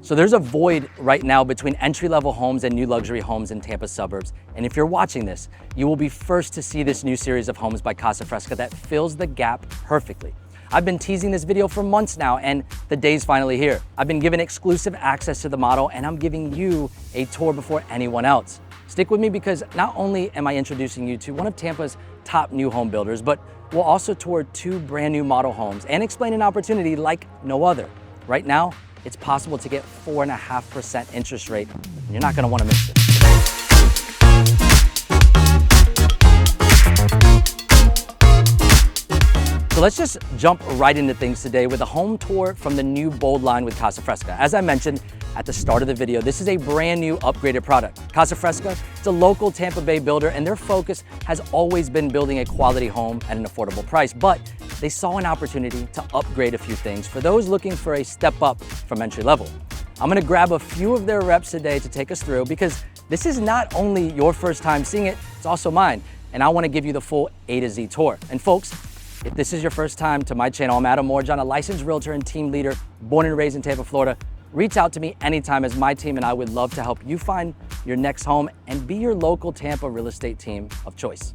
So there's a void right now between entry-level homes and new luxury homes in Tampa suburbs. And if you're watching this, you will be first to see this new series of homes by Casa Fresca that fills the gap perfectly. I've been teasing this video for months now, and the day's finally here. I've been given exclusive access to the model, and I'm giving you a tour before anyone else. Stick with me because not only am I introducing you to one of Tampa's top new home builders, but we'll also tour 2 brand new model homes and explain an opportunity like no other. Right now, it's possible to get 4.5% interest rate. You're not gonna wanna miss this. So let's just jump right into things today with a home tour from the new Bold line with Casa Fresca. As I mentioned at the start of the video, this is a brand new upgraded product. Casa Fresca is a local Tampa Bay builder, and their focus has always been building a quality home at an affordable price, but they saw an opportunity to upgrade a few things for those looking for a step up from entry level. I'm gonna grab a few of their reps today to take us through because this is not only your first time seeing it, it's also mine, and I wanna give you the full A to Z tour. And folks, if this is your first time to my channel, I'm Adam Morjan, a licensed realtor and team leader, born and raised in Tampa, Florida. Reach out to me anytime as my team and I would love to help you find your next home and be your local Tampa real estate team of choice.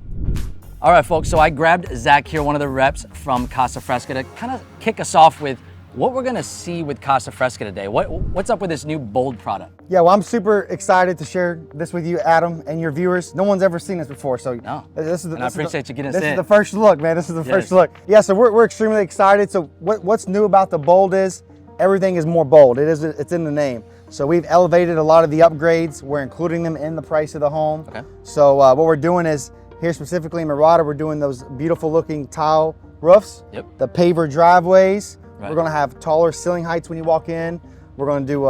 All right, folks, so I grabbed Zach here, one of the reps from Casa Fresca, to kind of kick us off with what we're gonna see with Casa Fresca today. What's up with this new Bold product? Yeah, well, I'm super excited to share this with you, Adam, and your viewers. No one's ever seen this before, so no. This is I appreciate you getting us in. This is the first look, man. This is the first look. Yeah, so we're extremely excited. So what's new about the Bold is everything is more bold. It's in the name. So we've elevated a lot of the upgrades. We're including them in the price of the home. Okay. So what we're doing is here specifically in Mirada, we're doing those beautiful looking tile roofs, the paver driveways. Right. We're gonna have taller ceiling heights when you walk in. We're gonna do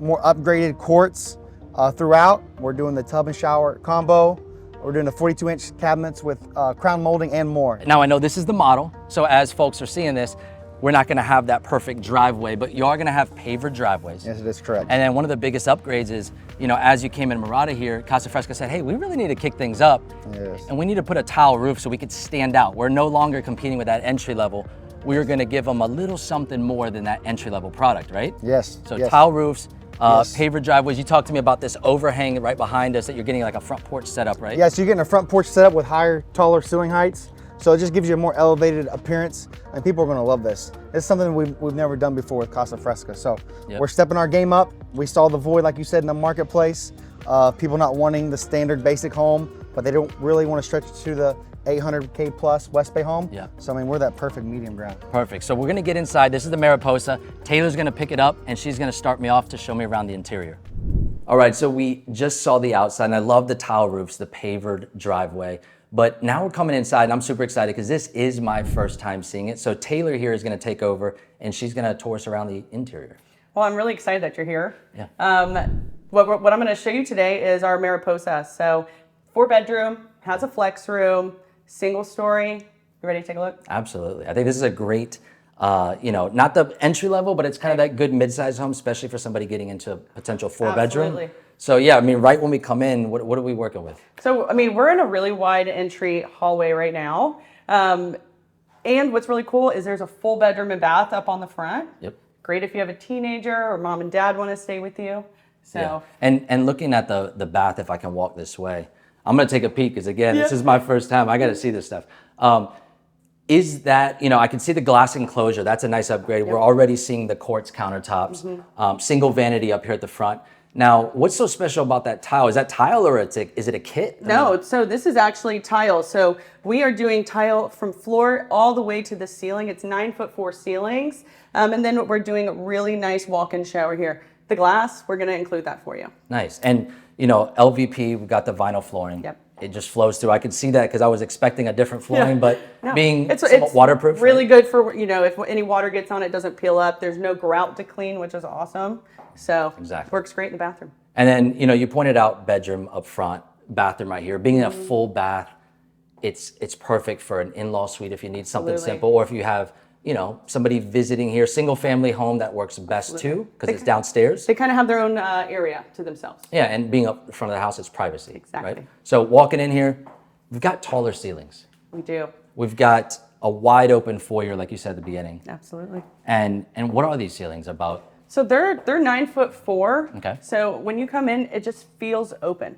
more upgraded quartz throughout. We're doing the tub and shower combo. We're doing the 42-inch cabinets with crown molding and more. Now I know this is the model, so as folks are seeing this, we're not gonna have that perfect driveway, but you are gonna have paver driveways. Yes, it is correct. And then one of the biggest upgrades is, you know, as you came in Mirada here, Casa Fresca said, hey, we really need to kick things up. Yes. And we need to put a tile roof so we could stand out. We're no longer competing with that entry level. We're gonna give them a little something more than that entry level product, right? Yes. So yes. tile roofs, paver driveways. You talked to me about this overhang right behind us that you're getting like a front porch setup, right? Yeah, so you're getting a front porch setup with higher, taller ceiling heights. So it just gives you a more elevated appearance, and people are gonna love this. It's something we've never done before with Casa Fresca. So we're stepping our game up. We saw the void, like you said, in the marketplace. People not wanting the standard basic home, but they don't really wanna stretch to the 800K plus West Bay home. Yeah. So I mean, we're that perfect medium ground. Perfect. So we're gonna get inside. This is the Mariposa. Taylor's gonna pick it up and she's gonna start me off to show me around the interior. All right, so we just saw the outside and I love the tile roofs, the pavered driveway. But now we're coming inside and I'm super excited because this is my first time seeing it. So Taylor here is gonna take over and she's gonna tour us around the interior. Well, I'm really excited that you're here. Yeah. What I'm gonna show you today is our Mariposa. So 4-bedroom, has a flex room, single story. You ready to take a look? Absolutely. I think this is a great, you know, not the entry level, but it's kind of that good mid-sized home, especially for somebody getting into a potential 4-bedroom. Absolutely. So yeah, I mean, right when we come in, what are we working with? So, I mean, we're in a really wide entry hallway right now. And what's really cool is there's a full bedroom and bath up on the front. Yep. Great if you have a teenager or mom and dad want to stay with you. So. Yeah. And looking at the bath, if I can walk this way, I'm gonna take a peek because again, this is my first time. I gotta see this stuff. Is that, you know, I can see the glass enclosure. That's a nice upgrade. We're already seeing the quartz countertops, single vanity up here at the front. Now, what's so special about that tile? Is that tile or is it a kit? No, so this is actually tile. So we are doing tile from floor all the way to the ceiling. It's 9'4" ceilings. And then we're doing a really nice walk-in shower here. The glass, we're gonna include that for you. Nice. And you know, LVP, we've got the vinyl flooring. Yep. It just flows through. I could see that because I was expecting a different flooring, but being it's waterproof. Really good for, you know, if any water gets on it, doesn't peel up. There's no grout to clean, which is awesome. So works great in the bathroom. And then, you know, you pointed out bedroom up front, bathroom right here. Being in a full bath, it's perfect for an in-law suite if you need something simple, or if you have, you know, somebody visiting here, single family home, that works best too, because it's downstairs. They kind of have their own area to themselves. Yeah, and being up front of the house, it's privacy. Exactly. Right? So walking in here, we've got taller ceilings. We do. We've got a wide open foyer, like you said at the beginning. Absolutely. And what are these ceilings about? So they're 9'4". Okay. So when you come in, it just feels open.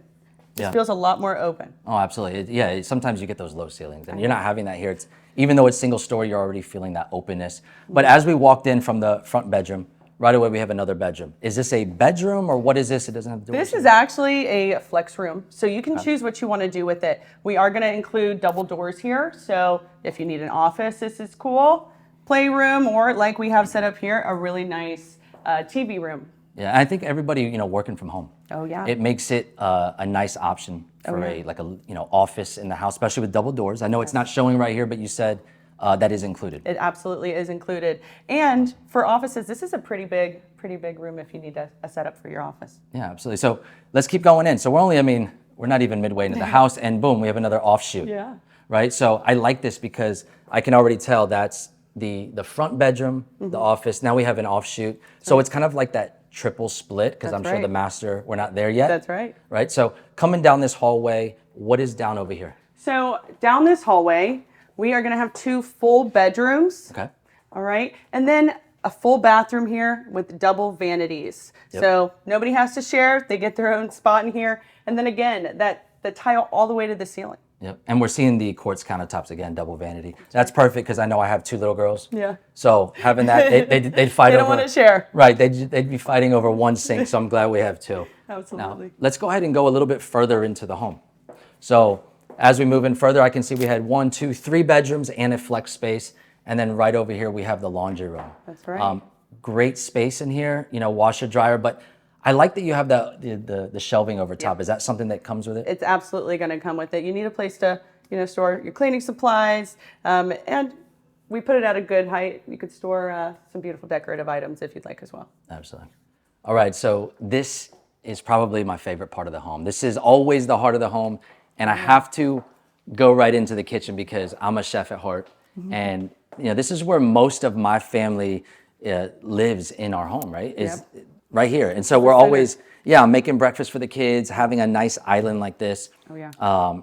It feels a lot more open. Oh, absolutely. Sometimes you get those low ceilings, and you're not having that here. It's even though it's single story, you're already feeling that openness. But as we walked in from the front bedroom, right away we have another bedroom. Is this a bedroom or what is this? It doesn't have doors. This is actually a flex room, so you can choose what you want to do with it. We are going to include double doors here, so if you need an office, this is cool. Playroom, or like we have set up here, a really nice TV room. Yeah, I think everybody, working from home. Oh yeah. It makes it a nice option for a office in the house, especially with double doors. I know it's not showing right here, but you said that is included. It absolutely is included. And for offices, this is a pretty big room if you need a setup for your office. Yeah, absolutely. So let's keep going in. So we're not even midway into the house, and boom, we have another offshoot. Yeah. Right. So I like this because I can already tell that's the front bedroom, the office. Now we have an offshoot. So it's kind of like that triple split, because I'm sure the master, we're not there yet. That's right. Right. So coming down this hallway, what is down over here? So down this hallway, we are going to have 2 full bedrooms. Okay. All right. And then a full bathroom here with double vanities. Yep. So nobody has to share. They get their own spot in here. And then again, the tile all the way to the ceiling. Yep. And we're seeing the quartz countertops again, double vanity. That's perfect because I know I have 2 little girls. Yeah. So having that, they'd fight they over. They don't want to share. Right. They'd be fighting over one sink. So I'm glad we have 2. Absolutely. Now, let's go ahead and go a little bit further into the home. So as we move in further, I can see we had 1, 2, 3 bedrooms and a flex space. And then right over here, we have the laundry room. That's right. Great space in here, washer, dryer, but I like that you have the shelving over top. Is that something that comes with it? It's absolutely going to come with it. You need a place to, store your cleaning supplies, and we put it at a good height. You could store some beautiful decorative items if you'd like as well. Absolutely. All right, so this is probably my favorite part of the home. This is always the heart of the home, and I have to go right into the kitchen because I'm a chef at heart, and this is where most of my family lives in our home, right? Is right here. And so we're always, making breakfast for the kids, having a nice island like this. Oh, yeah.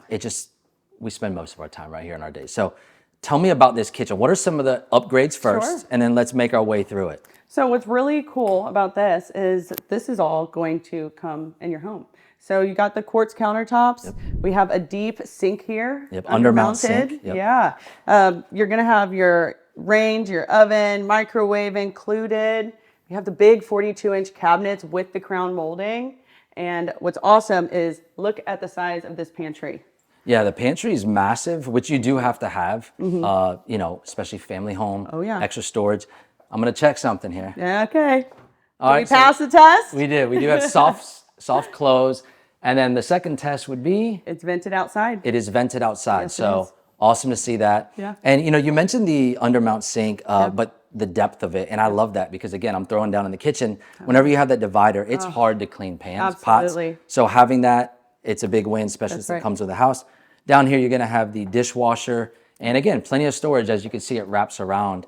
We spend most of our time right here in our days. So tell me about this kitchen. What are some of the upgrades first? And then let's make our way through it. So what's really cool about this is all going to come in your home. So you got the quartz countertops. Yep. We have a deep sink here. Yep, undermount sink. Yep. Yeah. You're going to have your range, your oven, microwave included. You have the big 42-inch cabinets with the crown molding. And what's awesome is look at the size of this pantry. Yeah, the pantry is massive, which you do have to have, especially family home, extra storage. I'm going to check something here. Yeah, okay. All right, we pass the test? We did. We do have soft close. And then the second test would be? It's vented outside. It is vented outside. Yes, so awesome to see that. Yeah. And, you mentioned the undermount sink, but the depth of it. And I love that because, again, I'm throwing down in the kitchen. Whenever you have that divider, it's hard to clean pans, absolutely. pots. So having that, it's a big win, especially if it comes with the house. Down here, you're going to have the dishwasher. And again, plenty of storage. As you can see, it wraps around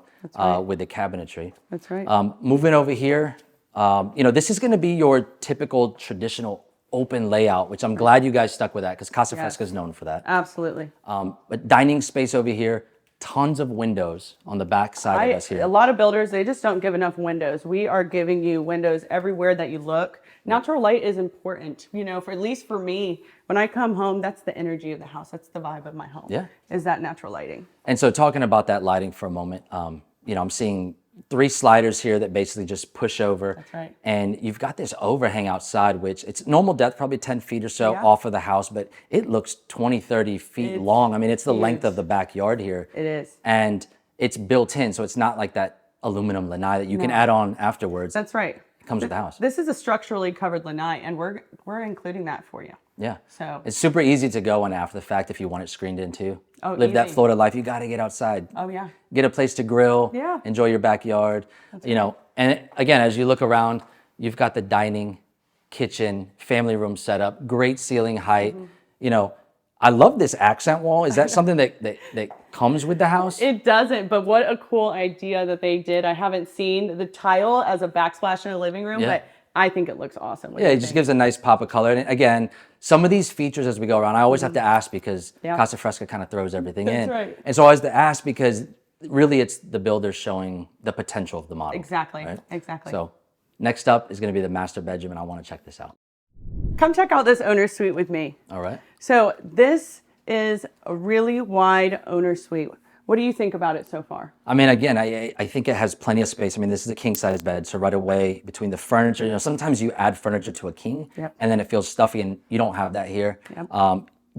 with the cabinetry. That's right. Moving over here, this is going to be your typical traditional open layout, which I'm glad you guys stuck with that because Casa Fresca is known for that. Absolutely. But dining space over here, tons of windows on the back side of us here. A lot of builders, they just don't give enough windows. We are giving you windows everywhere that you look. Natural light is important, at least for me. When I come home, that's the energy of the house. That's the vibe of my home. Yeah. Is that natural lighting. And so talking about that lighting for a moment, I'm seeing 3 sliders here that basically just push over. That's right. And you've got this overhang outside, which it's normal depth, probably 10 feet or so off of the house, but it looks 20, 30 feet long. I mean, it's the length of the backyard here. It is. And it's built in, so it's not like that aluminum lanai that you can add on afterwards. That's right. It comes with the house. This is a structurally covered lanai, and we're including that for you. Yeah. So it's super easy to go on after the fact if you want it screened in too. Oh, Live easy. that Florida life. You got to get outside. Oh yeah. Get a place to grill. Yeah. Enjoy your backyard. That's right. And again, as you look around, you've got the dining, kitchen, family room setup, great ceiling height. I love this accent wall. Is that something that comes with the house? It doesn't, but what a cool idea that they did. I haven't seen the tile as a backsplash in a living room, but I think it looks awesome. Yeah, it just gives a nice pop of color. And again, some of these features as we go around, I always have to ask because Casa Fresca kind of throws everything in. That's right. And so I always have to ask because really it's the builder showing the potential of the model. Exactly, right? exactly. So Next up is going to be the master bedroom, and I want to check this out. Come check out this owner suite with me. All right. So this is a really wide owner suite. What do you think about it so far? I mean, again, I think it has plenty of space. I mean, this is a king size bed, so right away between the furniture, you know, sometimes you add furniture to a king, and then it feels stuffy, and you don't have that here.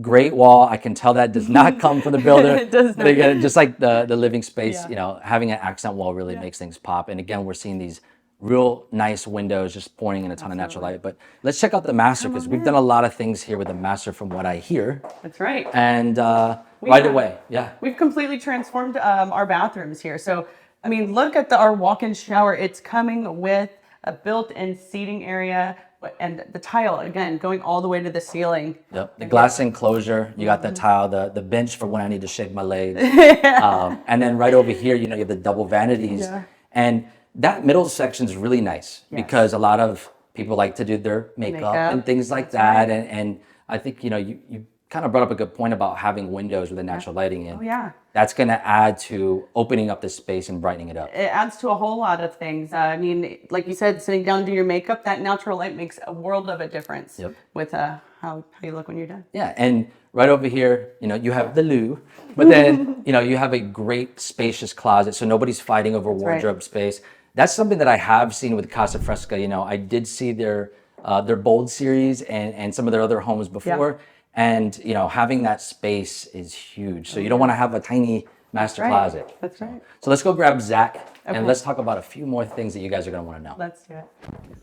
Great wall. I can tell that does not come from the builder. It does not. Again, just like the living space, you know, having an accent wall really makes things pop. And again, we're seeing these real nice windows just pouring in a ton of natural light. But let's check out the master, because we've done a lot of things here with the master from what I hear. That's right. And right away, we've completely transformed our bathrooms here. So, I mean, look at our walk-in shower. It's coming with a built-in seating area, and the tile, again, going all the way to the ceiling. Yep, the glass enclosure, you got the tile, the bench for when I need to shake my legs. And then right over here, you know, you have the double vanities. And that middle section is really nice because a lot of people like to do their makeup and things like that. Right. And I think, you know, you kind of brought up a good point about having windows with the natural lighting in. That's going to add to opening up the space and brightening it up. It adds to a whole lot of things. I mean, like you said, sitting down to do your makeup, that natural light makes a world of a difference with how you look when you're done. Yeah, and right over here, you know, you have the loo, but then, you know, you have a great spacious closet, so nobody's fighting over wardrobe space. That's something that I have seen with Casa Fresca. You know, I did see their Bold series and some of their other homes before. And, you know, having that space is huge. So you don't want to have a tiny master closet. That's right. So let's go grab Zach and let's talk about a few more things that you guys are going to want to know. Let's do it.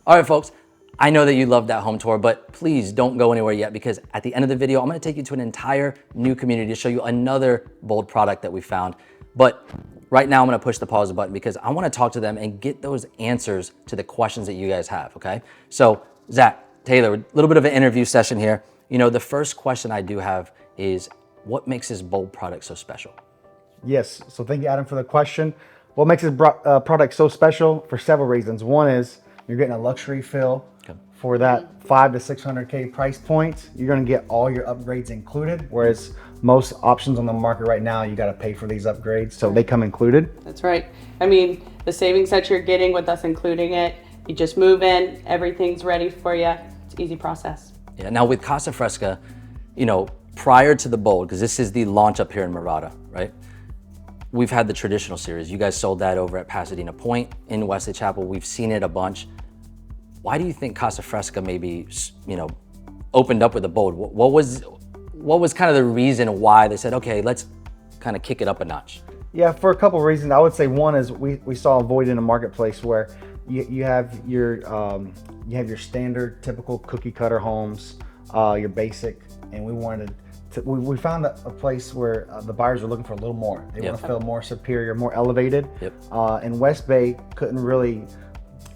All right, folks. I know that you loved that home tour, but please don't go anywhere yet, because at the end of the video, I'm going to take you to an entire new community to show you another Bold product that we found. But right now, I'm going to push the pause button because I want to talk to them and get those answers to the questions that you guys have, okay? So, Zach, Taylor, a little bit of an interview session here. You know, the first question I do have is, what makes this Bold product so special? Yes, so thank you, Adam, for the question. What makes this product so special? For several reasons. One is you're getting a luxury feel for that $500 to $600K price point. You're gonna get all your upgrades included, whereas most options on the market right now, you gotta pay for these upgrades, so they come included. That's right. I mean, the savings that you're getting with us including it, you just move in, everything's ready for you. It's an easy process. Yeah, now with Casa Fresca, you know, prior to the Bold, because this is the launch up here in Mirada, right? We've had the traditional series. You guys sold that over at Pasadena Point in Wesley Chapel. We've seen it a bunch. Why do you think Casa Fresca maybe, you know, opened up with the Bold? What was kind of the reason why they said, okay, let's kind of kick it up a notch? Yeah, for a couple of reasons. I would say one is we saw a void in the marketplace where you have your standard typical cookie cutter homes, your basic, and we wanted to, we found a place where the buyers are looking for a little more. They want to feel more superior, more elevated. And West Bay couldn't really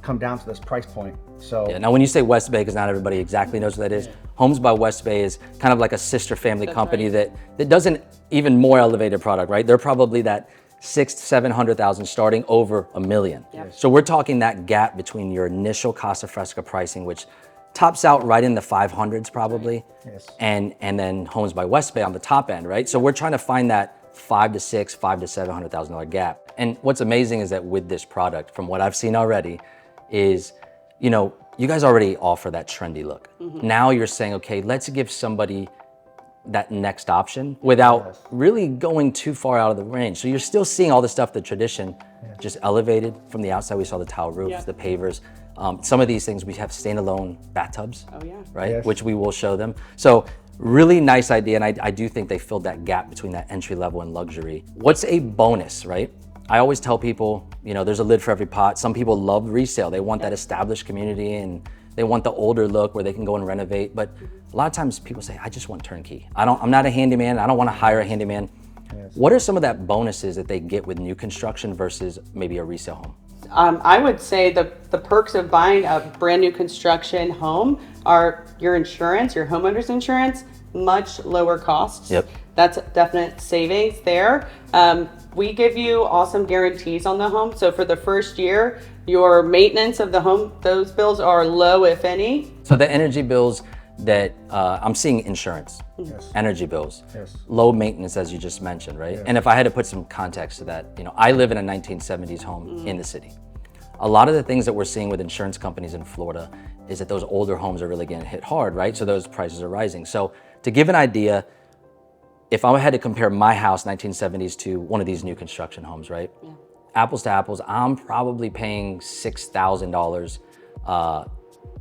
come down to this price point. So now when you say West Bay, because not everybody exactly knows what that is, Homes by West Bay is kind of like a sister family company that does an even more elevated product, right? They're probably that $600,000 to $700,000 starting over $1 million. So we're talking that gap between your initial Casa Fresca pricing, which tops out right in the 500s probably, and then Homes by West Bay on the top end, right? So we're trying to find that $500,000 to $700,000 gap. And what's amazing is that with this product, from what I've seen already, is, you know, you guys already offer that trendy look. Now you're saying, okay, let's give somebody that next option without really going too far out of the range. So you're still seeing all the stuff, the tradition, just elevated from the outside. We saw the tile roofs, the pavers. Some of these things, we have standalone bathtubs, right? Which we will show them. So really nice idea. And I do think they filled that gap between that entry level and luxury. What's a bonus, right? I always tell people, you know, there's a lid for every pot. Some people love resale. They want that established community and they want the older look where they can go and renovate. But a lot of times people say, I just want turnkey. I'm not a handyman. I don't want to hire a handyman. What are some of that bonuses that they get with new construction versus maybe a resale home? I would say the perks of buying a brand new construction home are your insurance, your homeowner's insurance, much lower costs. That's definite savings there. We give you awesome guarantees on the home. So for the first year, your maintenance of the home, those bills are low, if any. So the energy bills that I'm seeing insurance, energy bills, low maintenance, as you just mentioned, right? And if I had to put some context to that, you know, I live in a 1970s home in the city. a lot of the things that we're seeing with insurance companies in Florida is that those older homes are really getting hit hard, right? So those prices are rising. So to give an idea, if I had to compare my house, 1970s, to one of these new construction homes, right? Yeah. Apples to apples, I'm probably paying $6,000,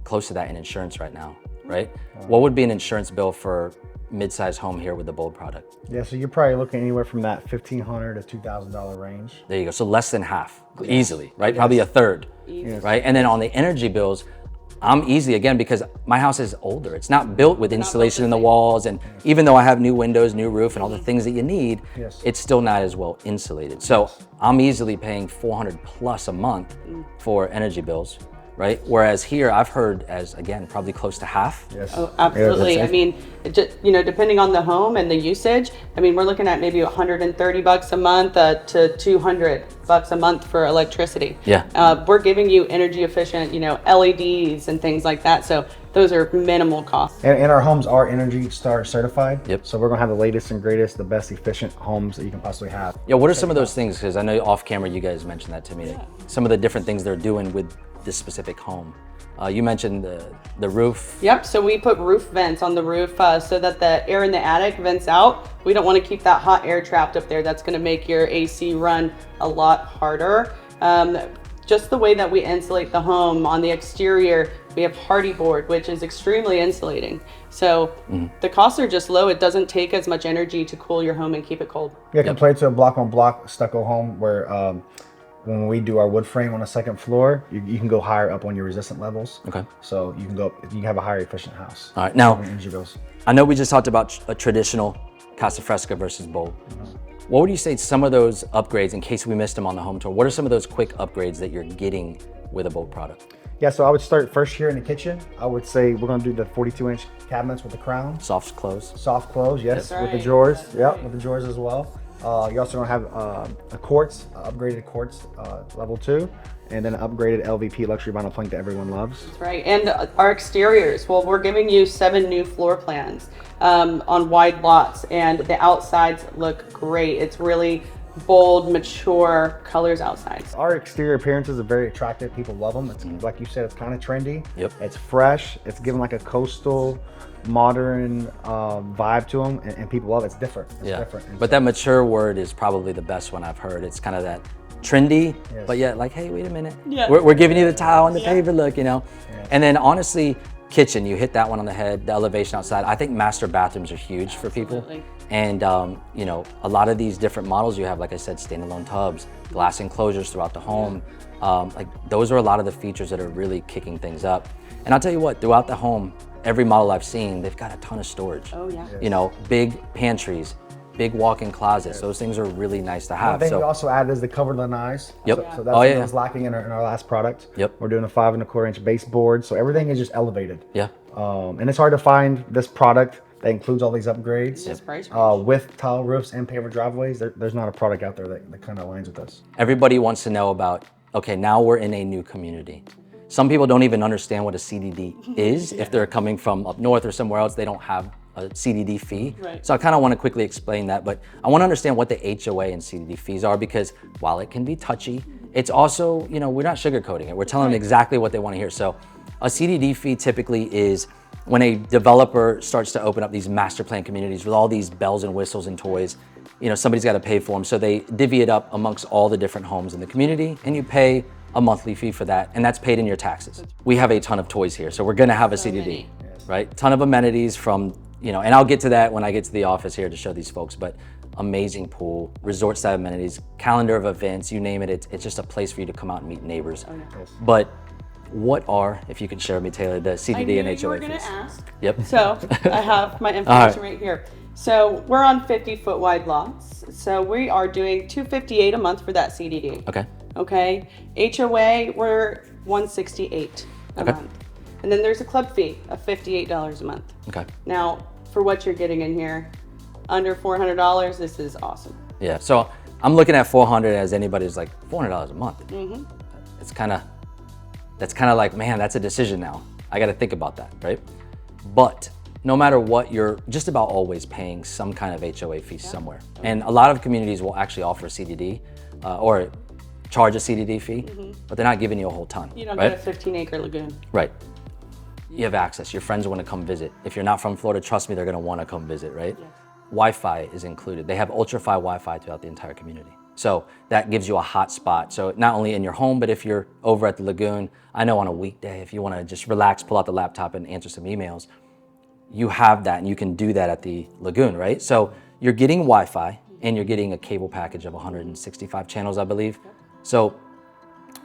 close to that in insurance right now, right? What would be an insurance bill for mid-sized home here with the Bold product? Yeah, so you're probably looking anywhere from that $1,500 to $2,000 range. There you go. So less than half, easily, right? Yes. Probably a third, right? And then on the energy bills, I'm easy again because my house is older. It's not built with insulation in the walls, and even though I have new windows, new roof, and all the things that you need, it's still not as well insulated. So I'm easily paying $400 plus a month for energy bills. Right? Whereas here, I've heard as, again, probably close to half. Yes. Oh, absolutely. I mean, you know, depending on the home and the usage, I mean, we're looking at maybe $130 a month to $200 a month for electricity. Yeah. We're giving you energy efficient, you know, LEDs and things like that. So those are minimal costs. And our homes are Energy Star certified. Yep. So we're gonna have the latest and greatest, the best efficient homes that you can possibly have. Yeah, what are some of those things? Because I know off camera you guys mentioned that to me. Yeah. Some of the different things they're doing with this specific home. You mentioned the roof. Yep, so we put roof vents on the roof so that the air in the attic vents out. We don't want to keep that hot air trapped up there. That's going to make your AC run a lot harder. Just the way that we insulate the home on the exterior, we have hardy board, which is extremely insulating. So the costs are just low. It doesn't take as much energy to cool your home and keep it cold. Yeah, compared to a block on block stucco home where when we do our wood frame on the second floor, you can go higher up on your resistant levels. Okay. So you can have a higher efficient house. All right. Now, I know we just talked about a traditional Casa Fresca versus Bold. What would you say some of those upgrades, in case we missed them on the home tour, what are some of those quick upgrades that you're getting with a Bold product? Yeah, so I would start first here in the kitchen. I would say we're gonna do the 42-inch cabinets with the crown. Soft close. Soft close, yes, with the drawers. Yep, with the drawers as well. You also don't have a quartz, upgraded quartz level 2, and then an upgraded LVP luxury vinyl plank that everyone loves. That's right. And our exteriors, well, we're giving you 7 new floor plans on wide lots, and the outsides look great. It's really bold, mature colors outside. Our exterior appearances are very attractive. People love them. It's like you said, it's kind of trendy. Yep. It's fresh. It's given like a coastal, modern vibe to them, and people love it. It's different. It's different. But that mature word is probably the best one I've heard. It's kind of that trendy, but yet like, hey, wait a minute. Yeah. We're giving you the tile and the paver look, you know? Yeah. And then honestly, kitchen, you hit that one on the head, the elevation outside. I think master bathrooms are huge for people. And you know, a lot of these different models you have, like I said, standalone tubs, glass enclosures throughout the home. Like those are a lot of the features that are really kicking things up. And I'll tell you what, throughout the home, every model I've seen, they've got a ton of storage. Oh yeah. You know, big pantries, big walk-in closets. Those things are really nice to have. One thing we also added is the covered lanais. Yep. So that's what was lacking in our last product. Yep. We're doing a 5 1/4 inch baseboard, so everything is just elevated. Yeah. And it's hard to find this product that includes all these upgrades with tile roofs and paver driveways. There's not a product out there that kind of aligns with us. Everybody wants to know about, okay, now we're in a new community. Some people don't even understand what a CDD is. If they're coming from up north or somewhere else, they don't have a CDD fee. Right. So I kind of want to quickly explain that, but I want to understand what the HOA and CDD fees are, because while it can be touchy, it's also, you know, we're not sugarcoating it. We're telling them exactly what they want to hear. So a CDD fee typically is when a developer starts to open up these master plan communities with all these bells and whistles and toys. You know, somebody's got to pay for them. So they divvy it up amongst all the different homes in the community, and you pay a monthly fee for that, and that's paid in your taxes. We have a ton of toys here, so we're gonna have a CDD, right? Ton of amenities from, you know, and I'll get to that when I get to the office here to show these folks, but amazing pool, resort style amenities, calendar of events, you name it, it's just a place for you to come out and meet neighbors. But what are, if you can share with me, Taylor, the CDD and HOA fees? You were gonna ask. Yep. So I have my information right here. So we're on 50-foot wide lots. So we are doing $258 a month for that CDD. Okay. Okay. HOA, we're $168 a month. And then there's a club fee of $58 a month. Okay. Now, for what you're getting in here, under $400, this is awesome. Yeah. So I'm looking at 400 as anybody's like $400 a month. Mm-hmm. That's kind of like, man, that's a decision now. I got to think about that, right? But no matter what, you're just about always paying some kind of HOA fee somewhere. And a lot of communities will actually offer CDD or charge a CDD fee, but they're not giving you a whole ton. You don't right? get a 15-acre lagoon. Right. You have access. Your friends want to come visit. If you're not from Florida, trust me, they're going to want to come visit, right? Yes. Wi-Fi is included. They have ultra-fi Wi-Fi throughout the entire community. So that gives you a hot spot. So not only in your home, but if you're over at the lagoon, I know on a weekday, if you want to just relax, pull out the laptop and answer some emails, you have that and you can do that at the lagoon, right? So you're getting Wi-Fi and you're getting a cable package of 165 channels, I believe. So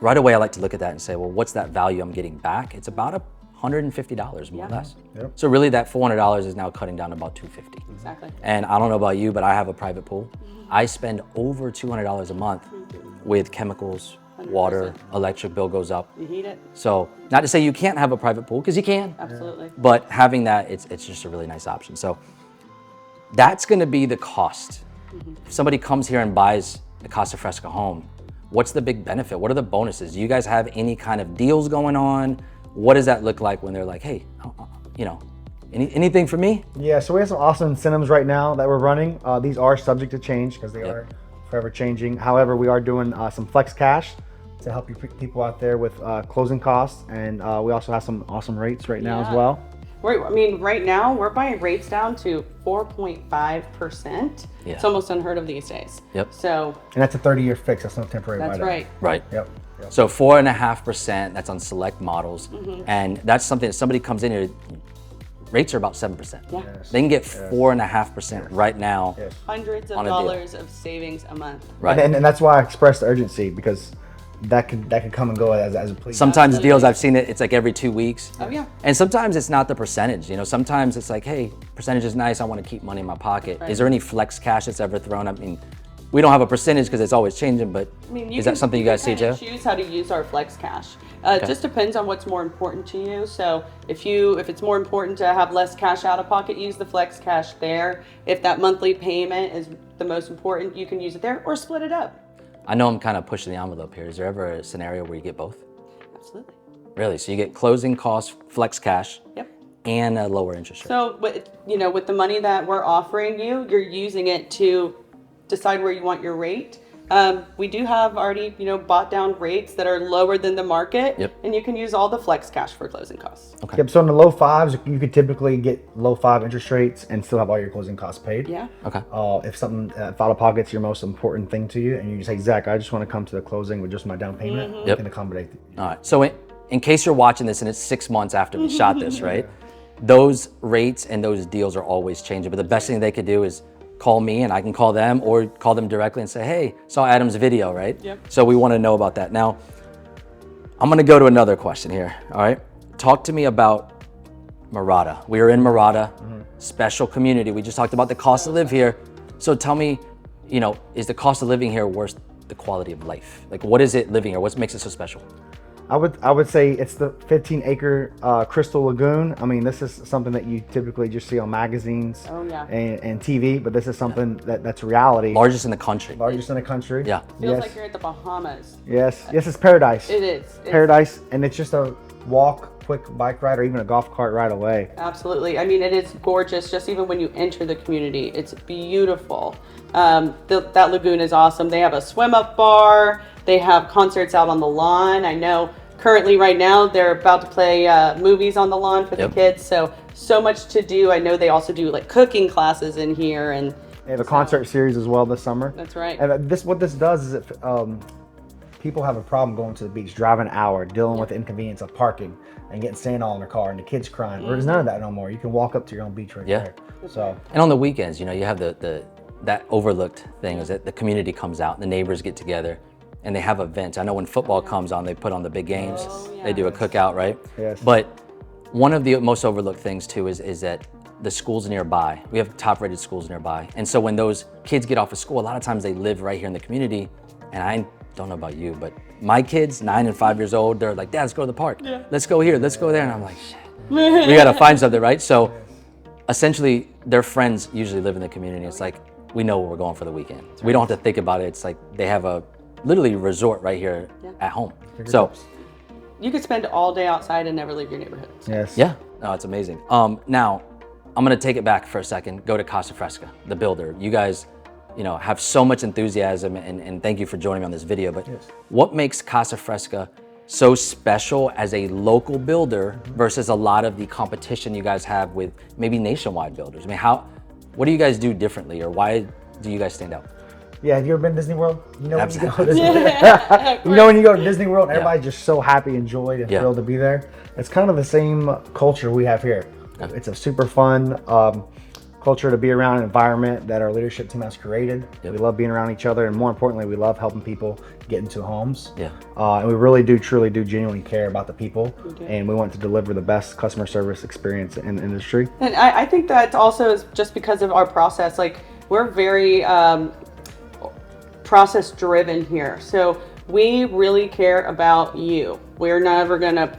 right away, I like to look at that and say, well, what's that value I'm getting back? It's about $150 more or less. Yep. So really that $400 is now cutting down to about $250. Exactly. And I don't know about you, but I have a private pool. I spend over $200 a month with chemicals, 100%. water, electric bill goes up. You heat it? So not to say you can't have a private pool, because you can. Absolutely. But having that, it's just a really nice option. So that's gonna be the cost. If somebody comes here and buys a Casa Fresca home, what's the big benefit? What are the bonuses? Do you guys have any kind of deals going on? What does that look like when they're like, hey, you know, anything for me? Yeah, so we have some awesome incentives right now that we're running. These are subject to change because they are forever changing. However, we are doing some flex cash to help you people out there with closing costs. And we also have some awesome rates right now as well. Right now we're buying rates down to 4.5%. Yeah. It's almost unheard of these days. Yep. So And that's a 30-year fix. That's not temporary. that's buy-down. right. Right. Yep. So 4.5%, that's on select models. And that's something, if somebody comes in here, rates are about 7%. Yeah. Yes. They can get 4.5% right now. Yes. Hundreds of On a deal. dollars of savings a month. Right. And that's why I expressed the urgency, because that could come and go as a please. Sometimes Absolutely. deals, I've seen it, it's like every 2 weeks. Oh yeah. And sometimes it's not the percentage, you know, sometimes it's like, hey, percentage is nice, I want to keep money in my pocket. Right. Is there any flex cash that's ever thrown? I mean, we don't have a percentage because it's always changing, but is that something you guys see too? Choose how to use our flex cash. It just depends on what's more important to you. So if it's more important to have less cash out of pocket, use the flex cash there. If that monthly payment is the most important, you can use it there or split it up. I know I'm kind of pushing the envelope here. Is there ever a scenario where you get both? Absolutely. Really? So you get closing costs, flex cash, Yep. and a lower interest rate. So with the money that we're offering you, you're using it to decide where you want your rate. We do have already, bought down rates that are lower than the market. Yep. And you can use all the flex cash for closing costs. Okay. Yep. So in the low fives, you could typically get low 5 interest rates and still have all your closing costs paid. Yeah. Okay. If something out of pocket's your most important thing to you, and you say, Zach, I just want to come to the closing with just my down payment, we Yep. can accommodate. All right. So in case you're watching this and it's 6 months after we shot this, right? Those rates and those deals are always changing. But the best thing they could do is call me and I can call them, or call them directly and say, hey, saw Adam's video, right? Yep. So we want to know about that. Now, I'm going to go to another question here. All right. Talk to me about Mirada. We are in Mirada, special community. We just talked about the cost to live here. So tell me, is the cost of living here worth the quality of life? Like, what is it living here? What makes it so special? I would say it's the 15-acre Crystal Lagoon. I mean, this is something that you typically just see on magazines and TV, but this is something that's reality. Largest in the country. Largest in the country. Yeah. Feels like you're at the Bahamas. Yes, it's paradise. It is. Paradise, and it's just a walk, quick bike ride, or even a golf cart ride away. Absolutely. I mean, it is gorgeous. Just even when you enter the community, it's beautiful. That lagoon is awesome. They have a swim up bar. They have concerts out on the lawn. I know currently right now they're about to play movies on the lawn for the kids. So much to do. I know they also do like cooking classes in here, and They have a concert series as well this summer. That's right. And what this does is people have a problem going to the beach, driving an hour, dealing with the inconvenience of parking and getting sand all in their car and the kids crying. There's none of that no more. You can walk up to your own beach right there. So. And on the weekends, you have that overlooked thing is that the community comes out, the neighbors get together, and they have events. I know when football comes on, they put on the big games. They do a cookout, right? Yes. But one of the most overlooked things too is that the schools nearby, we have top-rated schools nearby. And so when those kids get off of school, a lot of times they live right here in the community. And I don't know about you, but my kids, 9 and 5 years old, they're like, Dad, let's go to the park. Yeah. Let's go here, let's go there. And I'm like, shit, we gotta find something, right? So essentially, their friends usually live in the community. It's like, we know where we're going for the weekend. So we don't have to think about it. It's like they have a literally resort right here at home. So you could spend all day outside and never leave your neighborhood. Yes. yeah, no, it's amazing. Now, I'm gonna take it back for a second, go to Casa Fresca, the builder. You guys have so much enthusiasm, and thank you for joining me on this video. But what makes Casa Fresca so special as a local builder versus a lot of the competition you guys have with maybe nationwide builders? I mean, what do you guys do differently, or why do you guys stand out? Yeah, have you ever been to Disney World? You know when you go to Disney Yeah. You know when you go to Disney World, everybody's just so happy and joyed and thrilled to be there. It's kind of the same culture we have here. It's a super fun culture to be around, an environment that our leadership team has created. We love being around each other, and more importantly, we love helping people get into homes. And we really do, truly do genuinely care about the people, and we want to deliver the best customer service experience in the industry. And I think that also is just because of our process. Like, we're very process driven here. So we really care about you. We're never gonna,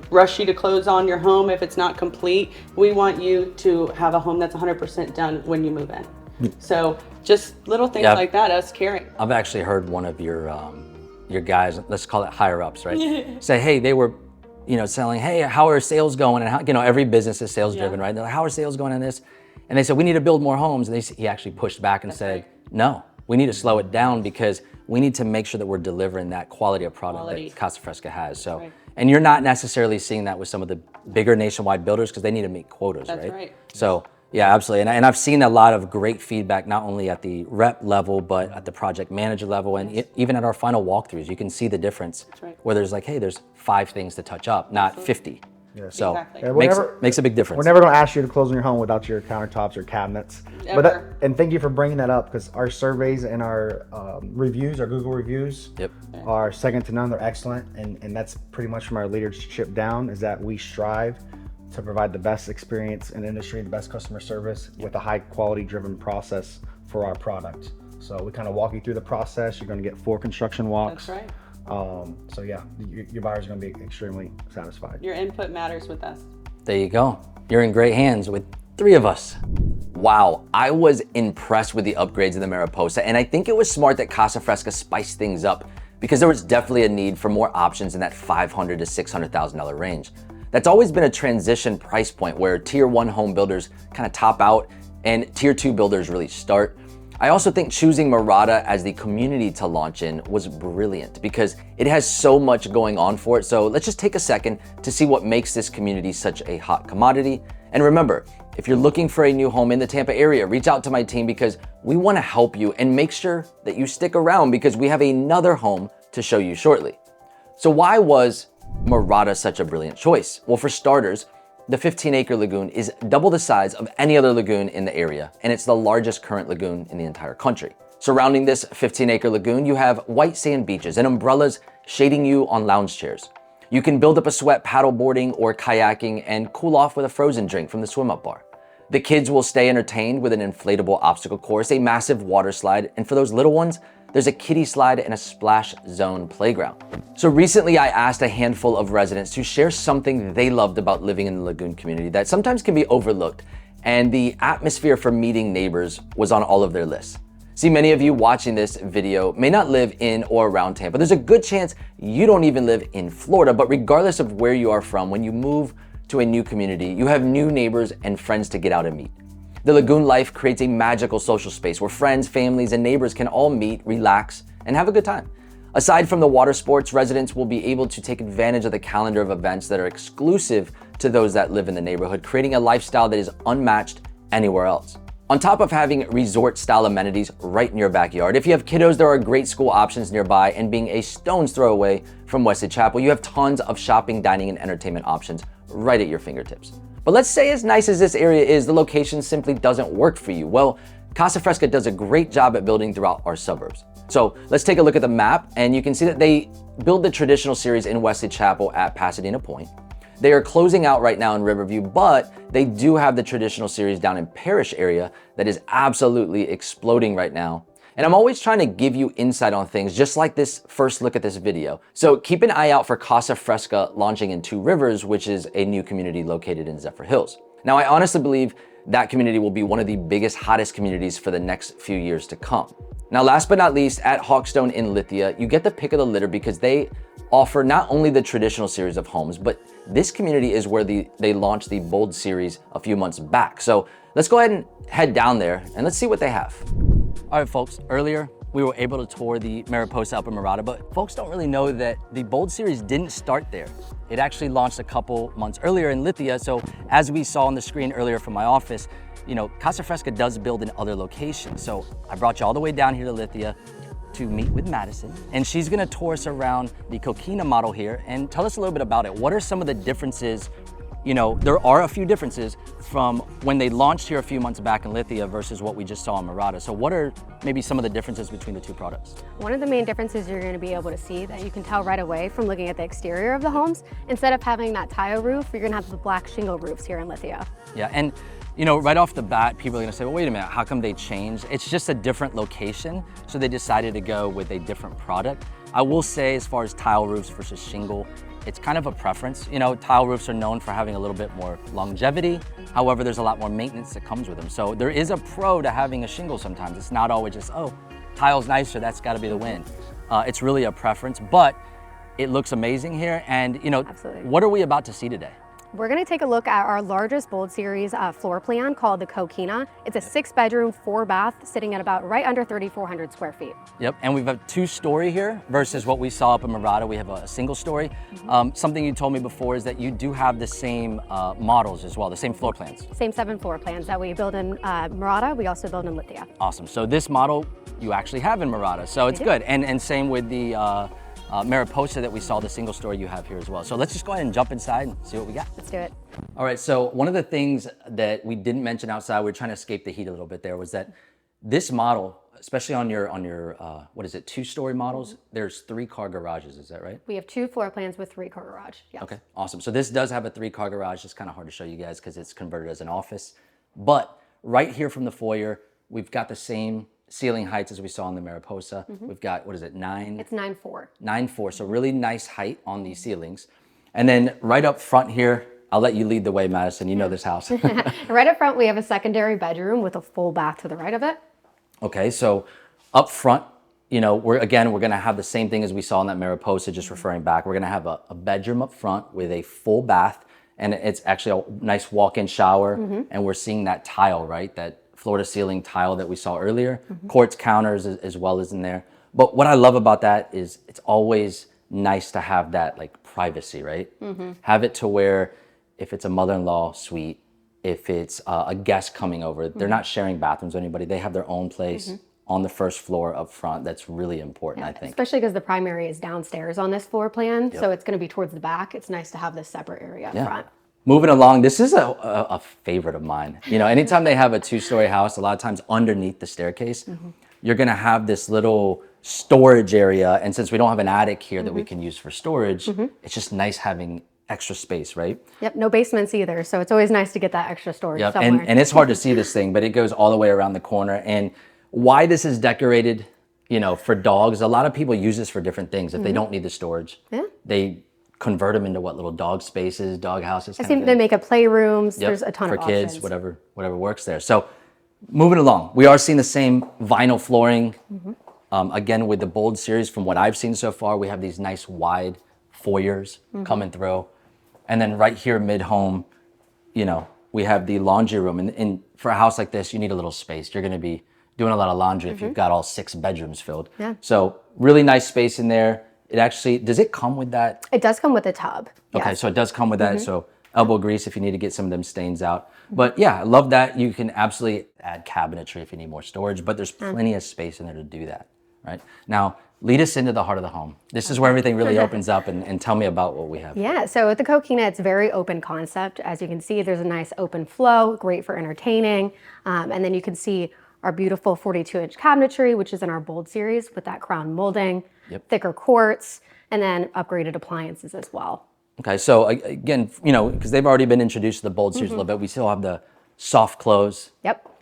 rush you to close on your home if it's not complete. We want you to have a home that's 100% done when you move in. So just little things like that, us caring. I've actually heard one of your guys, let's call it higher ups, right? Say, hey, they were, selling, hey, how are sales going? And how, every business is sales driven, right? They're like, how are sales going on this? And they said, we need to build more homes. And he actually pushed back and said, no, we need to slow it down because we need to make sure that we're delivering that quality of product that Casa Fresca has. So, and you're not necessarily seeing that with some of the bigger nationwide builders because they need to meet quotas, right? So, yeah, absolutely. And I've seen a lot of great feedback, not only at the rep level, but at the project manager level, and even at our final walkthroughs, you can see the difference where there's like, hey, there's 5 things to touch up, not 50. So makes a big difference. We're never going to ask you to close on your home without your countertops or cabinets. And thank you for bringing that up, because our surveys and our reviews, our Google reviews, are second to none. They're excellent, and that's pretty much from our leadership down, is that we strive to provide the best experience in the industry, the best customer service with a high quality driven process for our product. So we kind of walk you through the process. You're going to get 4 construction walks. That's right. So yeah, your buyers are going to be extremely satisfied. Your input matters with us. There you go. You're in great hands with 3 of us. Wow, I was impressed with the upgrades in the Mariposa, and I think it was smart that Casa Fresca spiced things up because there was definitely a need for more options in that $500,000 to $600,000 range. That's always been a transition price point where tier 1 home builders kind of top out and tier 2 builders really start. I also think choosing Mirada as the community to launch in was brilliant because it has so much going on for it. So let's just take a second to see what makes this community such a hot commodity. And remember, if you're looking for a new home in the Tampa area, reach out to my team because we want to help you, and make sure that you stick around because we have another home to show you shortly. So why was Mirada such a brilliant choice? Well, for starters, the 15-acre lagoon is double the size of any other lagoon in the area, and it's the largest current lagoon in the entire country. Surrounding this 15-acre lagoon, you have white sand beaches and umbrellas shading you on lounge chairs. You can build up a sweat paddleboarding or kayaking and cool off with a frozen drink from the swim-up bar. The kids will stay entertained with an inflatable obstacle course, a massive water slide, and for those little ones, there's a kiddie slide and a splash zone playground. So recently I asked a handful of residents to share something they loved about living in the lagoon community that sometimes can be overlooked, and the atmosphere for meeting neighbors was on all of their lists. See, many of you watching this video may not live in or around Tampa. There's a good chance you don't even live in Florida, but regardless of where you are from, when you move to a new community, you have new neighbors and friends to get out and meet. The lagoon life creates a magical social space where friends, families, and neighbors can all meet, relax, and have a good time. Aside from the water sports, residents will be able to take advantage of the calendar of events that are exclusive to those that live in the neighborhood, creating a lifestyle that is unmatched anywhere else. On top of having resort-style amenities right in your backyard, if you have kiddos, there are great school options nearby, and being a stone's throw away from Wesley Chapel, you have tons of shopping, dining, and entertainment options right at your fingertips. But let's say, as nice as this area is, the location simply doesn't work for you. Well, Casa Fresca does a great job at building throughout our suburbs. So let's take a look at the map, and you can see that they build the traditional series in Wesley Chapel at Pasadena Point. They are closing out right now in Riverview, but they do have the traditional series down in Parish area that is absolutely exploding right now. And I'm always trying to give you insight on things, just like this first look at this video. So keep an eye out for Casa Fresca launching in Two Rivers, which is a new community located in Zephyr Hills. Now, I honestly believe that community will be one of the biggest, hottest communities for the next few years to come. Now, last but not least, at Hawkstone in Lithia, you get the pick of the litter because they offer not only the traditional series of homes, but this community is where they launched the Bold series a few months back. So let's go ahead and head down there and let's see what they have. All right, folks, earlier we were able to tour the Mariposa up in Mirada, but folks don't really know that the Bold Series didn't start there. It actually launched a couple months earlier in Lithia. So as we saw on the screen earlier from my office, you know, Casa Fresca does build in other locations. So I brought you all the way down here to Lithia to meet with Madison, and she's gonna tour us around the Coquina model here and tell us a little bit about it. What are some of the differences? You know, there are a few differences from when they launched here a few months back in Lithia versus what we just saw in Mirada. So what are maybe some of the differences between the two products? One of the main differences you're going to be able to see that you can tell right away from looking at the exterior of the homes, instead of having that tile roof, you're going to have the black shingle roofs here in Lithia. Yeah, and you know, right off the bat, people are gonna say, well, wait a minute, how come they changed? It's just a different location, so they decided to go with a different product. I will say, as far as tile roofs versus shingle, it's kind of a preference. You know, tile roofs are known for having a little bit more longevity. However, there's a lot more maintenance that comes with them. So there is a pro to having a shingle sometimes. It's not always just, oh, tile's nicer, that's gotta be the win. It's really a preference, but it looks amazing here. And you know, Absolutely. What are we about to see today? We're going to take a look at our largest Bold Series floor plan called the Coquina. It's a 6-bedroom, 4-bath, sitting at about right under 3,400 square feet. Yep, and we've got 2-story here versus what we saw up in Mirada. We have a single story. Something you told me before is that you do have the same models as well, the same floor plans. Same 7 floor plans that we build in Mirada, we also build in Lithia. Awesome, so this model you actually have in Mirada, so it's good. And same with the Mariposa that we saw, the single story you have here as well. So let's just go ahead and jump inside and see what we got. Let's do it. All right, so one of the things that we didn't mention outside, we were trying to escape the heat a little bit there, was that this model, especially on your what is it, 2-story models, there's 3-car garages, is that right? We have 2 floor plans with 3-car garage. Yes. Okay, awesome. So this does have a 3-car garage. It's kind of hard to show you guys because it's converted as an office. But right here from the foyer, we've got the same ceiling heights as we saw in the Mariposa. We've got, what is it, 9? It's 9.4. 9.4, so really nice height on these ceilings. And then right up front here, I'll let you lead the way, Madison. You know this house. Right up front, we have a secondary bedroom with a full bath to the right of it. Okay, so up front, you know, we're gonna have the same thing as we saw in that Mariposa, just referring back. We're gonna have a bedroom up front with a full bath, and it's actually a nice walk-in shower, and we're seeing that tile, right? That Florida ceiling tile that we saw earlier, quartz counters as well as in there. But what I love about that is it's always nice to have that like privacy, right? Have it to where if it's a mother-in-law suite, if it's a guest coming over, they're not sharing bathrooms with anybody. They have their own place on the first floor up front. That's really important, I think. Especially because the primary is downstairs on this floor plan, so it's going to be towards the back. It's nice to have this separate area up front. Moving along, this is a favorite of mine. You know, anytime they have a 2-story house, a lot of times underneath the staircase, you're gonna have this little storage area. And since we don't have an attic here that we can use for storage, it's just nice having extra space, right? Yep, no basements either. So it's always nice to get that extra storage somewhere. And it's hard to see this thing, but it goes all the way around the corner. And why this is decorated, you know, for dogs, a lot of people use this for different things. If they don't need the storage, they convert them into what, little dog spaces, dog houses. I think they make up playrooms. There's a ton for of kids, options. whatever works there. So moving along, we are seeing the same vinyl flooring. Again, with the Bold Series, from what I've seen so far, we have these nice wide foyers coming through. And then right here mid-home, you know, we have the laundry room. And for a house like this, you need a little space. You're gonna be doing a lot of laundry if you've got all 6 bedrooms filled. So really nice space in there. It actually, does it come with that? It does come with a tub. Okay, so it does come with that. So elbow grease if you need to get some of them stains out. But yeah, I love that. You can absolutely add cabinetry if you need more storage, but there's plenty of space in there to do that, right? Now, lead us into the heart of the home. This is where everything really opens up, and tell me about what we have. Yeah, so with the Coquina, it's very open concept. As you can see, there's a nice open flow, great for entertaining. And then you can see our beautiful 42-inch cabinetry, which is in our Bold Series with that crown molding, thicker quartz, and then upgraded appliances as well. Okay, so again, you know, because they've already been introduced to the Bold Series a little bit, we still have the soft close,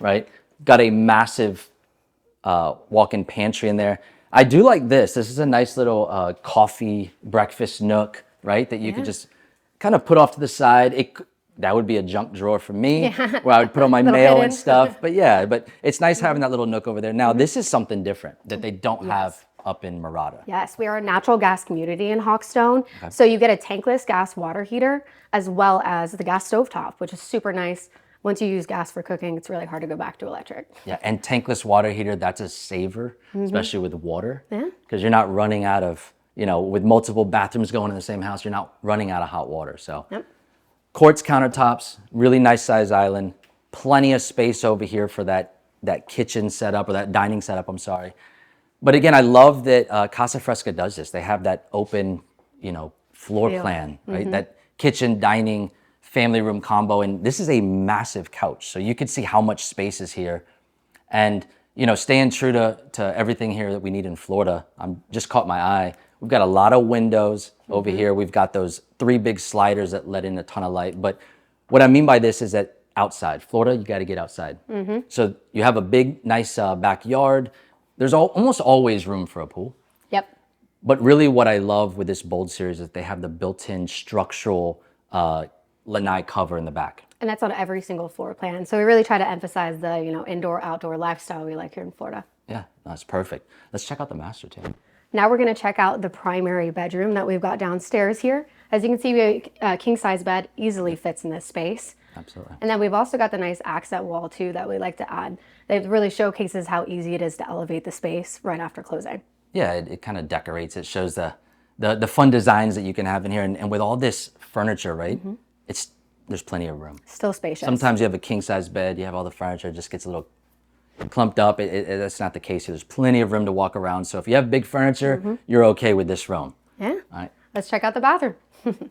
right? Got a massive walk-in pantry in there. I do like this. This is a nice little coffee breakfast nook, right? That you could just kind of put off to the side. That would be a junk drawer for me, where I would put all my mail and stuff. But yeah, but it's nice having that little nook over there. Now, this is something different that they don't have up in Mirada. Yes, we are a natural gas community in Hawkstone. So you get a tankless gas water heater as well as the gas stovetop, which is super nice. once you use gas for cooking, it's really hard to go back to electric. Yeah, and tankless water heater, that's a saver, especially with water. Yeah. Because you're not running out of, with multiple bathrooms going in the same house, you're not running out of hot water. So quartz countertops, really nice size island, plenty of space over here for that kitchen setup, or that dining setup, I'm sorry. But again, I love that Casa Fresca does this. They have that open, floor plan, right? That kitchen, dining, family room combo. And this is a massive couch. So you can see how much space is here. And, staying true to everything here that we need in Florida, I'm just caught my eye. We've got a lot of windows over here. We've got those 3 big sliders that let in a ton of light. But what I mean by this is that outside, Florida, you got to get outside. So you have a big, nice backyard. There's almost always room for a pool. Yep. But really what I love with this Bold series is they have the built-in structural lanai cover in the back. And that's on every single floor plan. So we really try to emphasize the, indoor, outdoor lifestyle we like here in Florida. Yeah, that's perfect. Let's check out the master, Tam. Now we're going to check out the primary bedroom that we've got downstairs here. As you can see, a king-size bed easily fits in this space. Absolutely. And then we've also got the nice accent wall too that we like to add. It really showcases how easy it is to elevate the space right after closing. Yeah, it kind of decorates. It shows the fun designs that you can have in here. And with all this furniture, right, there's plenty of room. Still spacious. Sometimes you have a king-size bed, you have all the furniture, it just gets a little clumped up. That's not the case here. There's plenty of room to walk around. So if you have big furniture, you're okay with this room. Yeah. All right. Let's check out the bathroom.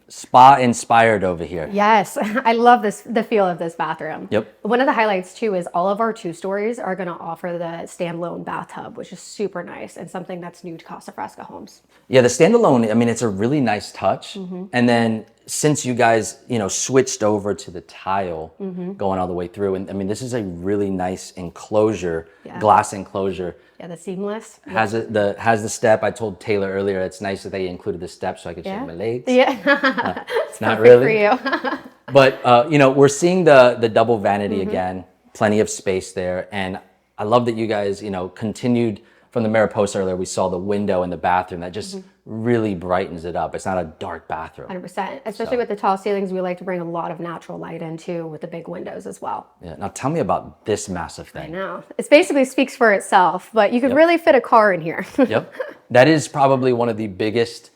Spa inspired over here. Yes, I love the feel of this bathroom. Yep. One of the highlights too is all of our 2-stories are going to offer the standalone bathtub, which is super nice and something that's new to Casa Fresca homes. Yeah, the standalone, I mean, it's a really nice touch. And then since you guys, switched over to the tile going all the way through, and I mean, this is a really nice enclosure, glass enclosure. Yeah, the seamless. Has the step. I told Taylor earlier, it's nice that they included the step so I could shake my legs. Yeah. It's not really really. for you. But, we're seeing the double vanity again, plenty of space there. And I love that you guys, continued from the Mariposa earlier. We saw the window in the bathroom that just really brightens it up. It's not a dark bathroom. 100%. Especially with the tall ceilings, we like to bring a lot of natural light in too with the big windows as well. Yeah. Now tell me about this massive thing. I know. It basically speaks for itself, but you could really fit a car in here. Yep. That is probably one of the biggest,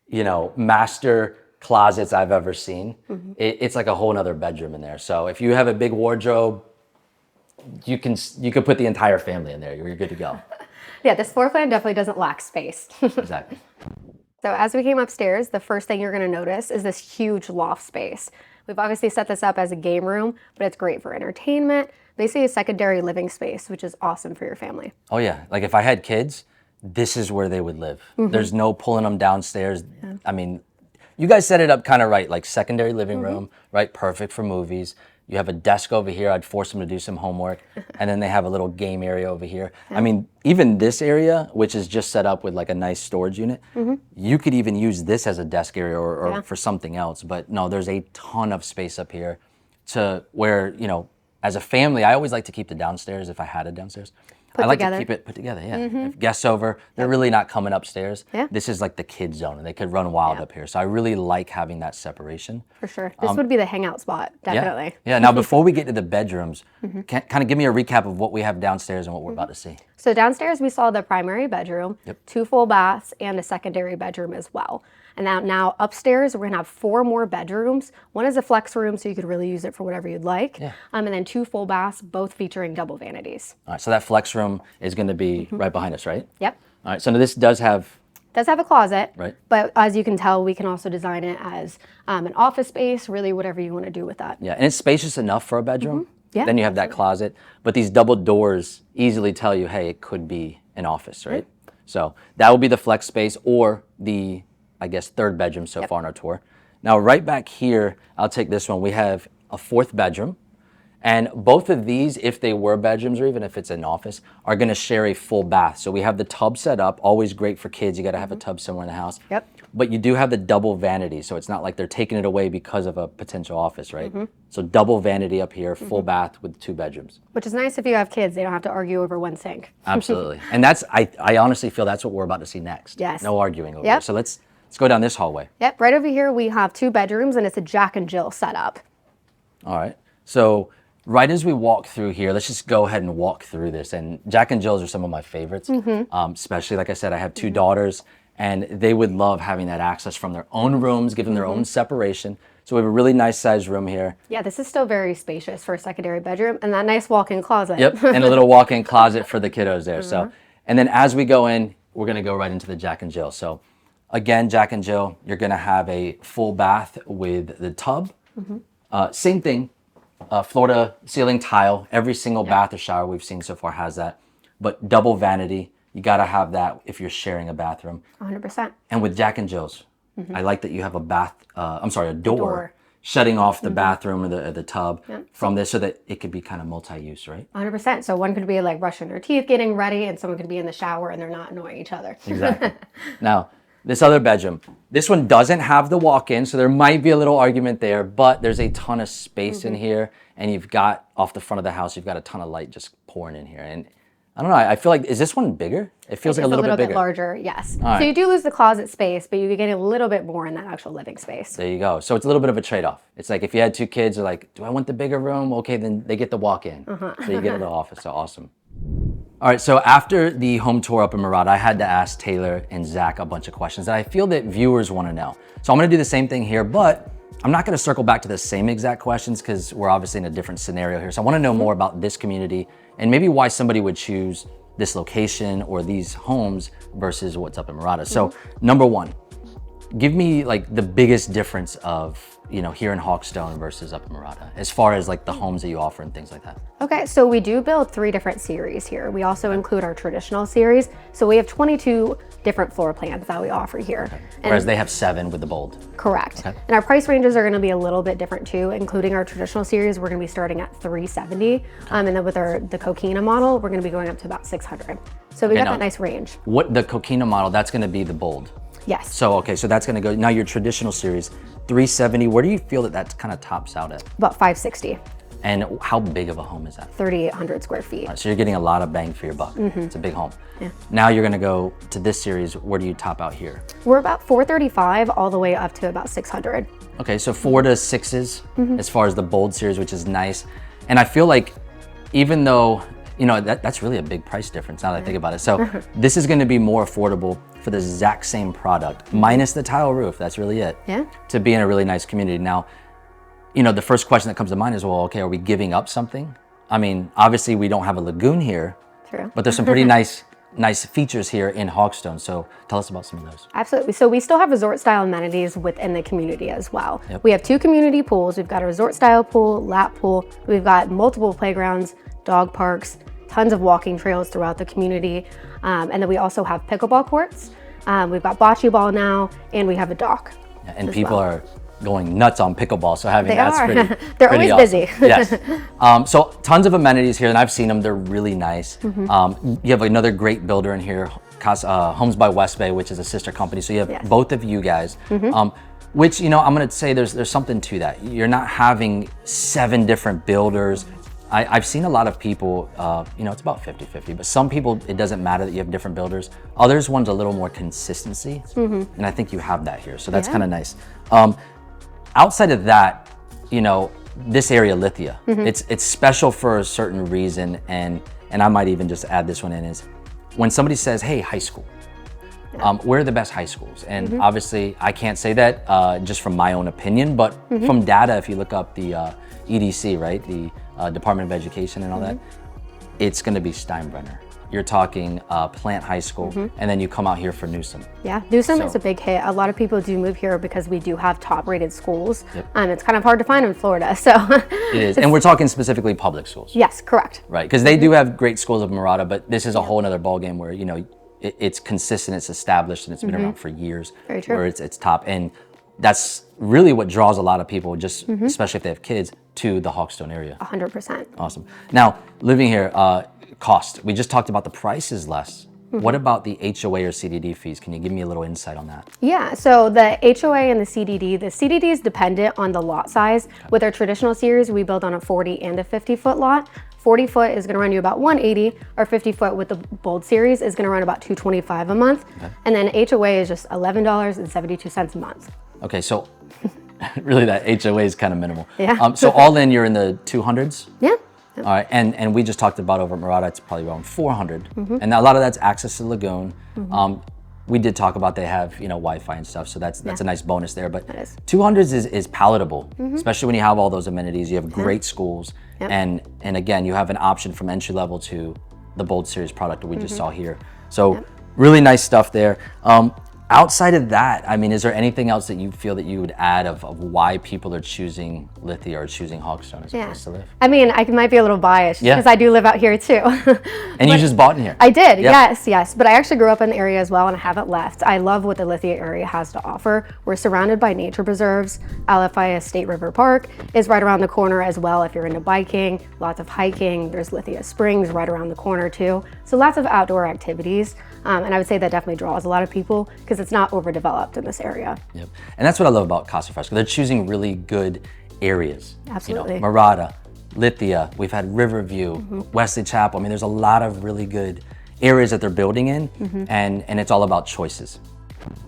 master closets I've ever seen. It's like a whole nother bedroom in there. So if you have a big wardrobe, you could put the entire family in there. You're good to go. Yeah, this floor plan definitely doesn't lack space. Exactly. So as we came upstairs, the first thing you're going to notice is this huge loft space. We've obviously set this up as a game room, but it's great for entertainment, basically a secondary living space, which is awesome for your family. Oh yeah, like if I had kids, this is where they would live. There's no pulling them downstairs. Yeah. I mean, you guys set it up kind of right, like secondary living room, right? Perfect for movies. You have a desk over here. I'd force them to do some homework. And then they have a little game area over here. Yeah. I mean, even this area, which is just set up with like a nice storage unit, you could even use this as a desk area or for something else. But no, there's a ton of space up here to where, as a family, I always like to keep the downstairs if I had a downstairs. I like to keep it put together, yeah. If guests over, they're really not coming upstairs. Yeah. This is like the kids zone, and they could run wild up here. So I really like having that separation. For sure. This would be the hangout spot, definitely. Yeah. Now, before we get to the bedrooms, kind of give me a recap of what we have downstairs and what we're about to see. So downstairs, we saw the primary bedroom, 2 full baths, and a secondary bedroom as well. And now upstairs, we're gonna have 4 more bedrooms. One is a flex room, so you could really use it for whatever you'd like. Yeah. And then 2 full baths, both featuring double vanities. All right, so that flex room is gonna be right behind us, right? Yep. All right, so this does have a closet, right? But as you can tell, we can also design it as an office space, really whatever you wanna do with that. Yeah, and it's spacious enough for a bedroom. Yeah, then you have that closet, but these double doors easily tell you, hey, it could be an office, right? So that will be the flex space or the, I guess, 3rd bedroom so far on our tour. Now, right back here, I'll take this one. We have a 4th bedroom. And both of these, if they were bedrooms or even if it's an office, are going to share a full bath. So we have the tub set up, always great for kids. You got to have a tub somewhere in the house. Yep. But you do have the double vanity. So it's not like they're taking it away because of a potential office, right? So double vanity up here, full bath with 2 bedrooms. Which is nice if you have kids. They don't have to argue over one sink. Absolutely. And that's, I honestly feel that's what we're about to see next. Yes. No arguing over here. So let's go down this hallway. Yep, right over here we have 2 bedrooms and it's a Jack and Jill setup. All right. So right as we walk through here, let's just go ahead and walk through this. And Jack and Jill's are some of my favorites, especially, like I said, I have two daughters, and they would love having that access from their own rooms, give them their own separation. So we have a really nice sized room here. Yeah, this is still very spacious for a secondary bedroom, and that nice walk-in closet. Yep, and a little walk-in closet for the kiddos there. So, and then as we go in, we're gonna go right into the Jack and Jill. So again, Jack and Jill, you're gonna have a full bath with the tub. Same thing, Florida ceiling tile. Every single bath or shower we've seen so far has that, but double vanity. You gotta have that if you're sharing a bathroom. 100%. And with Jack and Jill's, I like that you have a door shutting off the bathroom or the tub from this so that it could be kind of multi-use, right? 100%. So one could be like brushing their teeth, getting ready, and someone could be in the shower and they're not annoying each other. Exactly. Now, this other bedroom, this one doesn't have the walk-in, so there might be a little argument there, but there's a ton of space in here, and you've got, off the front of the house, you've got a ton of light just pouring in here. And I don't know, I feel like, is this one bigger? It feels like a little bit bigger. Larger, yes. All so you do lose the closet space, but you get a little bit more in that actual living space. There you go. So it's a little bit of a trade-off. It's like if you had two kids, they're like, do I want the bigger room? Okay, then they get the walk-in. So you get a little office, so awesome. All right, so after the home tour up in Mirada, I had to ask Taylor and Zach a bunch of questions that I feel that viewers wanna know. So I'm gonna do the same thing here, but I'm not gonna circle back to the same exact questions because we're obviously in a different scenario here. So I wanna know more about this community and maybe why somebody would choose this location or these homes versus what's up in Mirada. So number one, give me like the biggest difference of, you know, here in Hawkstone versus up in Mirada, as far as like the homes that you offer and things like that. Okay, so we do build 3 different series here. We also include our traditional series. So we have 22 different floor plans that we offer here. Whereas they have 7 with the bold. Correct. And our price ranges are gonna be a little bit different too, including our traditional series. We're gonna be starting at $370. And then with the Coquina model, we're gonna be going up to about $600. So we got that nice range. What the Coquina model, that's gonna be the bold. Yes. So, okay, so that's gonna go, now your traditional series, 370, where do you feel that that's kind of tops out at? About 560. And how big of a home is that? 3,800 square feet. So you're getting a lot of bang for your buck. It's a big home. Now you're gonna go to this series, where do you top out here? We're about 435 all the way up to about 600. Okay, so 4 to 6s as far as the bold series, which is nice. And I feel like even though, you know, that's really a big price difference now that I think about it. So this is gonna be more affordable for the exact same product, minus the tile roof, that's really it, to be in a really nice community. Now, you know, the first question that comes to mind is, well, okay, are we giving up something? I mean, obviously we don't have a lagoon here, but there's some pretty nice features here in Hawkstone. So tell us about some of those. Absolutely. So we still have resort style amenities within the community as well. We have 2 community pools. We've got a resort style pool, lap pool. We've got multiple playgrounds, dog parks, tons of walking trails throughout the community. And then we also have pickleball courts. We've got bocce ball now, and we have a dock. And people are going nuts on pickleball, so having that's pretty They're pretty always busy. Yes. So tons of amenities here, and I've seen them. They're really nice. You have another great builder in here, Homes by West Bay, which is a sister company. So you have both of you guys, which, you know, I'm gonna say there's something to that. You're not having 7 different builders. I've seen a lot of people, you know, it's about 50-50, but some people, it doesn't matter that you have different builders. Others want a little more consistency, and I think you have that here, so that's kind of nice. Outside of that, you know, this area, Lithia, it's special for a certain reason, and I might even just add this one in, is when somebody says, hey, high school, where are the best high schools? And obviously, I can't say that just from my own opinion, but from data, if you look up the EDC, right, the Department of Education and all that, it's gonna be Steinbrenner. You're talking Plant High School, and then you come out here for Newsom. Yeah, Newsom is a big hit. A lot of people do move here because we do have top-rated schools. It's kind of hard to find in Florida, so. It is, and we're talking specifically public schools. Yes, correct. Right, because they do have great schools of Mirada, but this is a whole nother ballgame where, you know, it's consistent, it's established, and it's been around for years. Very true. Where it's top, and that's really what draws a lot of people, just especially if they have kids, to the Hawkstone area. 100%. Awesome. Now, living here, cost. We just talked about the price is less. What about the HOA or CDD fees? Can you give me a little insight on that? Yeah, so the HOA and the CDD is dependent on the lot size. With our traditional series, we build on a 40 and a 50-foot lot. 40 foot is gonna run you about $180, or 50 foot with the bold series is gonna run about $225 a month. And then HOA is just $11.72 a month. Okay, so Really, that HOA is kind of minimal. Yeah. So all in, you're in the 200s? Yeah. All right, and we just talked about over at Mirada, it's probably around 400. And a lot of that's access to the lagoon. We did talk about they have, Wi-Fi and stuff, so that's a nice bonus there. But 200s is palatable, especially when you have all those amenities. You have great schools, and again, you have an option from entry level to the Bold Series product that we just saw here. So really nice stuff there. Outside of that, I mean, is there anything else that you feel that you would add of why people are choosing Lithia or choosing Hawkstone as a place to live? I mean, I might be a little biased because I do live out here too. And you just bought in here? I did, yes. But I actually grew up in the area as well and I haven't left. I love what the Lithia area has to offer. We're surrounded by nature preserves. LFIS State River Park is right around the corner as well if you're into biking, lots of hiking. There's Lithia Springs right around the corner too. So lots of outdoor activities. And I would say that definitely draws a lot of people because it's not overdeveloped in this area. Yep. And that's what I love about Casa Fresca. They're choosing really good areas. Absolutely. Mirada, Lithia, we've had Riverview, Wesley Chapel. I mean, there's a lot of really good areas that they're building in, and it's all about choices.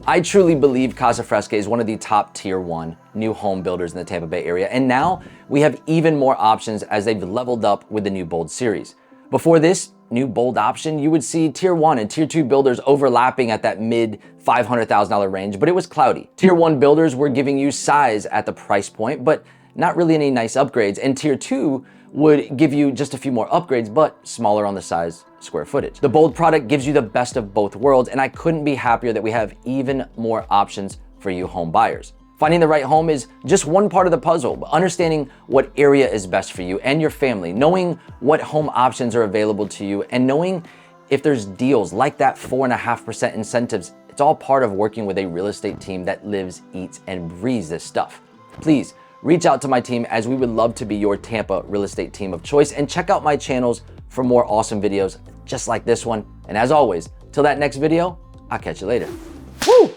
I truly believe Casa Fresca is one of the top tier 1 new home builders in the Tampa Bay area. And now we have even more options as they've leveled up with the new Bold Series. Before this new Bold option, you would see tier 1 and tier 2 builders overlapping at that mid $500,000 range, but it was cloudy. Tier 1 builders were giving you size at the price point, but not really any nice upgrades. And tier 2 would give you just a few more upgrades, but smaller on the size square footage. The Bold product gives you the best of both worlds, and I couldn't be happier that we have even more options for you home buyers. Finding the right home is just one part of the puzzle, but understanding what area is best for you and your family, knowing what home options are available to you, and knowing if there's deals like that 4.5% incentives, it's all part of working with a real estate team that lives, eats, and breathes this stuff. Please reach out to my team as we would love to be your Tampa real estate team of choice, and check out my channels for more awesome videos just like this one. And as always, till that next video, I'll catch you later. Woo!